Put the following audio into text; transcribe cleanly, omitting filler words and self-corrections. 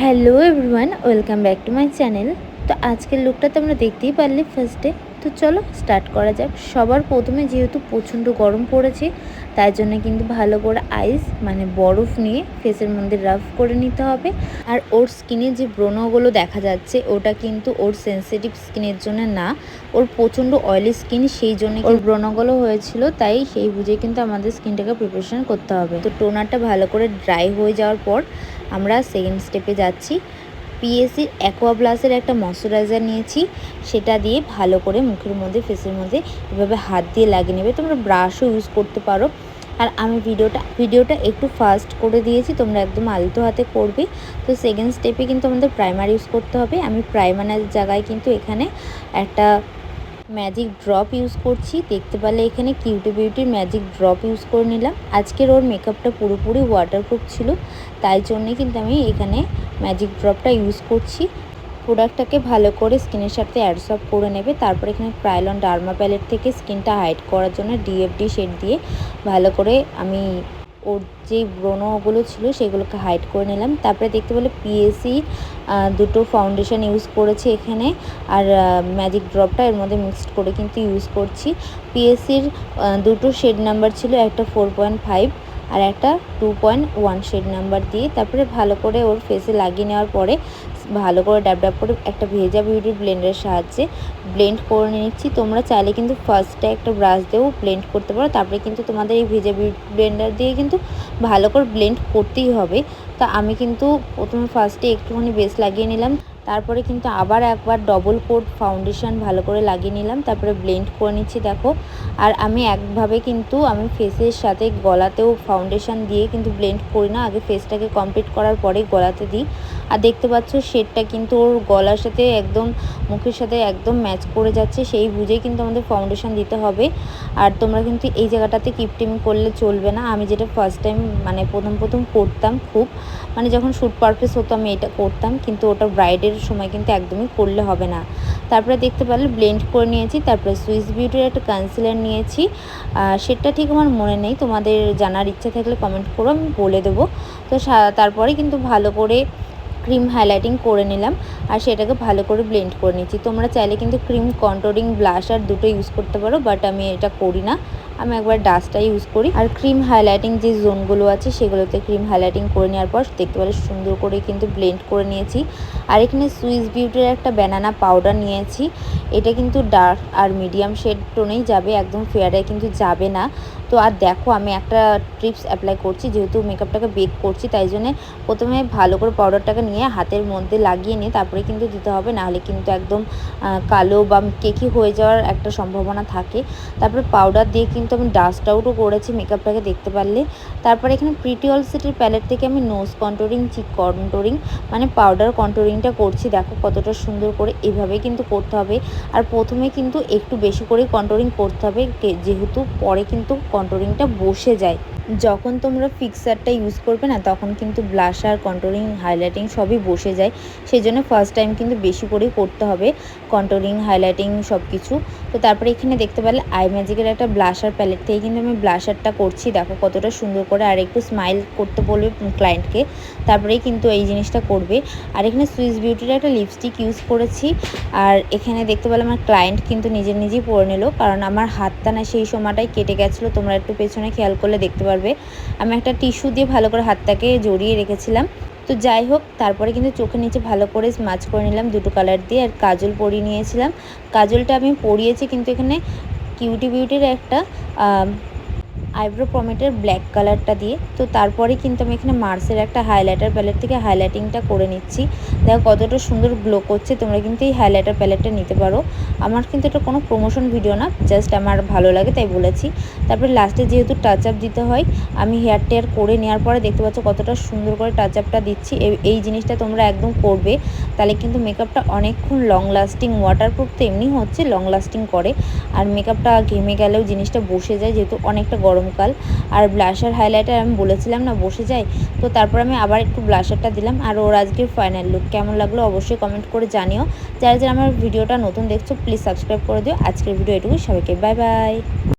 Hello everyone, welcome back to my channel. তো আজকের লুকটা তোমরা দেখতেই পারলে ফার্স্টে। তো চলো স্টার্ট করা যাক। সবার প্রথমে যেহেতু প্রচণ্ড গরম পড়েছে, তাই জন্য কিন্তু ভালো করে আইস মানে বরফ নিয়ে ফেসের মধ্যে রাব করে নিতে হবে। আর ওর স্কিনে যে ব্রণগুলো দেখা যাচ্ছে, ওটা কিন্তু ওর সেন্সিটিভ স্কিনের জন্য না, ওর প্রচণ্ড অয়েলি স্কিন, সেই জন্য ওর ব্রণগুলো হয়েছিল। তাই সেই বুঝে কিন্তু আমাদের স্কিনটাকে প্রিপারেশন করতে হবে। তো টোনারটা ভালো করে ড্রাই হয়ে যাওয়ার পর আমরা সেকেন্ড স্টেপে যাচ্ছি। পিএসির অ্যাকোয়া প্লাসের একটা ময়শ্চারাইজার নিয়েছি, সেটা দিয়ে ভালো করে মুখের মধ্যে ফেসের মধ্যে এভাবে হাত দিয়ে লাগিয়ে নেবে। তোমরা ব্রাশও ইউজ করতে পারো। আর আমি ভিডিওটা একটু ফাস্ট করে দিয়েছি, তোমরা একদম আলতো হাতে করবে। তো সেকেন্ড স্টেপে কিন্তু আমাদের প্রাইমার ইউজ করতে হবে। আমি প্রাইমারের জায়গায় কিন্তু এখানে একটা ম্যাজিক ড্রপ ইউজ করছি। দেখতে পারলে এখানে কিউটি বিউটির ম্যাজিক ড্রপ ইউজ করে নিলাম। আজকের ওর মেকআপটা পুরোপুরি ওয়াটারপ্রুফ ছিল, তাই জন্যে কিন্তু আমি এখানে ম্যাজিক ড্রপটা ইউজ করছি। প্রোডাক্টটাকে ভালো করে স্কিনের সাথে অ্যাডসর্ব করে নেবে। তারপর এখানে ক্রায়োলন ডার্মা প্যালেট থেকে স্কিনটা হাইড করার জন্য ডিএফডি শেড দিয়ে ভালো করে আমি ওর যে ব্রণগুলো ছিল সেগুলোকে হাইড করে নিলাম। তারপরে দেখতে পেলে পিএসি দুটো ফাউন্ডেশন ইউজ করেছি এখানে, আর ম্যাজিক ড্রপটা এর মধ্যে মিক্সড করে কিন্তু ইউজ করছি। পিএসির দুটো শেড নাম্বার ছিল, একটা 4.5 আর একটা 2.1 শেড নাম্বার দিয়ে। তারপরে ভালো করে ওর ফেসে লাগিয়ে নেওয়ার পরে ভালো করে ড্যাব ড্যাব করে একটা ভেজা বিউটি ব্লেন্ডের সাহায্যে ব্লেন্ড করে নিচ্ছি। তোমরা চাইলে কিন্তু ফার্স্টে একটা ব্রাশ দিয়েও ব্লেন্ড করতে পারো, তারপরে কিন্তু তোমাদের এই ভেজা বিউটি ব্লেন্ডার দিয়ে কিন্তু ভালো করে ব্লেন্ড করতেই হবে। তা আমি কিন্তু প্রথমে ফার্স্টে একটুখানি বেস লাগিয়ে নিলাম, তারপরে কিন্তু আবার একবার ডবল কোট ফাউন্ডেশন ভালো করে লাগিয়ে নিলাম, তারপরে ব্লেন্ড করে নিচ্ছি দেখো। আর আমি একভাবে কিন্তু আমি ফেসের সাথে গলাতেও ফাউন্ডেশন দিয়ে কিন্তু ব্লেন্ড করি না, আগে ফেসটাকে কমপ্লিট করার পরেই গলাতে দিই। আর দেখতে পাচ্ছ শেডটা কিন্তু ওর গলার সাথে একদম মুখের সাথে একদম ম্যাচ করে যাচ্ছে, সেই বুঝেই কিন্তু আমাদের ফাউন্ডেশন দিতে হবে। আর তোমরা কিন্তু এই জায়গাটাতে কিপটিমি করলে চলবে না। আমি যেটা ফার্স্ট টাইম মানে প্রথম করতাম, খুব মানে যখন শ্যুট পারপাস হতো আমি এটা করতাম, কিন্তু ওটা ব্রাইডের সময় কিন্তু একদমই করলে হবে না। তারপরে দেখতে পারলে ব্লেন্ড করে নিয়েছি। তারপরে সুইস বিউটির একটা কনসিলার নিয়েছি, সেটা ঠিক আমার মনে নেই, তোমাদের জানার ইচ্ছা থাকলে কমেন্ট করো, আমি বলে দেবো। তো তারপরে কিন্তু ভালো করে ক্রিম হাইলাইটিং করে নিলাম, আর সেটাকে ভালো করে ব্লেন্ড করে নিচ্ছি। তোমরা চাইলে কিন্তু ক্রিম কন্ট্রোলিং ব্লাশার দুটো ইউজ করতে পারো, বাট আমি এটা করি না, আমি একবার ডাস্টটা ইউজ করি। আর ক্রিম হাইলাইটিং যে জোনগুলো আছে সেগুলোতে ক্রিম হাইলাইটিং করে নেওয়ার পর দেখতে পারো সুন্দর করে কিন্তু ব্লেন্ড করে নিয়েছি। আর এখানে সুইস বিউটির একটা ব্যানানা পাউডার নিয়েছি, এটা কিন্তু ডার্ক আর মিডিয়াম শেড টোনেই যাবে, একদম ফেয়ারে কিন্তু যাবে না। তো আর দেখো আমি একটা ট্রিপস অ্যাপ্লাই করছি, যেহেতু মেকআপটাকে বেক করছি তাই জন্যে প্রথমে ভালো করে পাউডারটাকে নিয়ে হাতের মধ্যে লাগিয়ে নিয়ে তারপরে কিন্তু দিতে হবে, নাহলে কিন্তু একদম কালো বা কেকি হয়ে যাওয়ার একটা সম্ভাবনা থাকে। তারপরে পাউডার দিয়ে কিন্তু আমি ডাস্ট আউটও করেছি মেকআপটাকে, দেখতে পারলে। তারপরে এখানে প্রিটি অল সিটির প্যালেট থেকে আমি নোজ কন্ট্রোলিং, চিক কন্ট্রোলিং মানে পাউডার কন্ট্রোলিংটা করছি। দেখো কতটা সুন্দর করে এভাবে কিন্তু করতে হবে। আর প্রথমে কিন্তু একটু বেশি করে কন্ট্রোলিং করতে হবে, যেহেতু পরে কিন্তু কন্ট্রোলিংটা বসে যায়। যখন তোমরা ফিক্সারটা ইউজ করবে না, তখন কিন্তু ব্লাশার, কন্ট্রোলিং, হাইলাইটিং সবই বসে যায়, সেই জন্য ফার্স্ট টাইম কিন্তু বেশি করেই করতে হবে কন্ট্রোলিং, হাইলাইটিং সব কিছু। তো তারপরে এখানে দেখতে পেলে আই ম্যাজিকের একটা ব্লাশার প্যালেট থেকে কিন্তু আমি ব্লাশারটা করছি, দেখো কতটা সুন্দর করে। আর একটু স্মাইল করতে বলবে ক্লায়েন্টকে, তারপরেই কিন্তু এই জিনিসটা করবে। আর এখানে সুইস বিউটির একটা লিপস্টিক ইউজ করেছি। আর এখানে দেখতে পেলে আমার ক্লায়েন্ট কিন্তু নিজেই পরে নিল, কারণ আমার হাতটা না সেই সময়টাই কেটে গেছিলো, তোমরা একটু পেছনে খেয়াল করলে দেখতে পারবে আমি একটা টিস্যু দিয়ে ভালো করে হাতটাকে জড়িয়ে রেখেছিলাম। তো যাই হোক, তারপরে কিন্তু চোখের নিচে ভালো করে স্মাচ করে নিলাম দুটো কালার দিয়ে, আর কাজল পরিয়ে নিয়েছিলাম। কাজলটা আমি পরিয়েছি কিন্তু এখানে কিউটি বিউটির একটা আইব্রো পমেটের ব্ল্যাক কালারটা দিয়ে। তো তারপরে কিন্তু আমি এখানে মার্সের একটা হাইলাইটার প্যালেট থেকে হাইলাইটিংটা করে নিচ্ছি। দেখো কতটা সুন্দর গ্লো করছে, তোমরা কিন্তু এই হাইলাইটার প্যালেটটা নিতে পারো। আমার কিন্তু এটা কোনো প্রমোশন ভিডিও না, জাস্ট আমার ভালো লাগে তাই বলেছি। তারপরে লাস্টে যেহেতু টাচ আপ দিতে হয়, আমি হেয়ার টেয়ার করে নেওয়ার পরে দেখতে পাচ্ছ কতটা সুন্দর করে টাচ আপটা দিচ্ছি। এই জিনিসটা তোমরা একদম করবে, তাহলে কিন্তু মেকআপটা অনেকক্ষণ লং লাস্টিং, ওয়াটারপ্রুফ তো এমনি হচ্ছে, লং লাস্টিং করে। আর মেকআপটা ঘেমে গেলেও জিনিসটা বসে যায়, যেহেতু অনেকটা গরমকাল। আর ব্লাশার হাইলাইটার আমি বলেছিলাম না বসে যায়, তো তারপর আমি আবার একটু ব্লাশারটা দিলাম। আর ওর আজকের ফাইনাল লুক কেমন লাগলো অবশ্যই কমেন্ট করে জানিও। যারা আমার ভিডিওটা নতুন দেখছো প্লিজ সাবস্ক্রাইব করে দিও। আজকের ভিডিও এটুকুই, সবাইকে বাই বাই।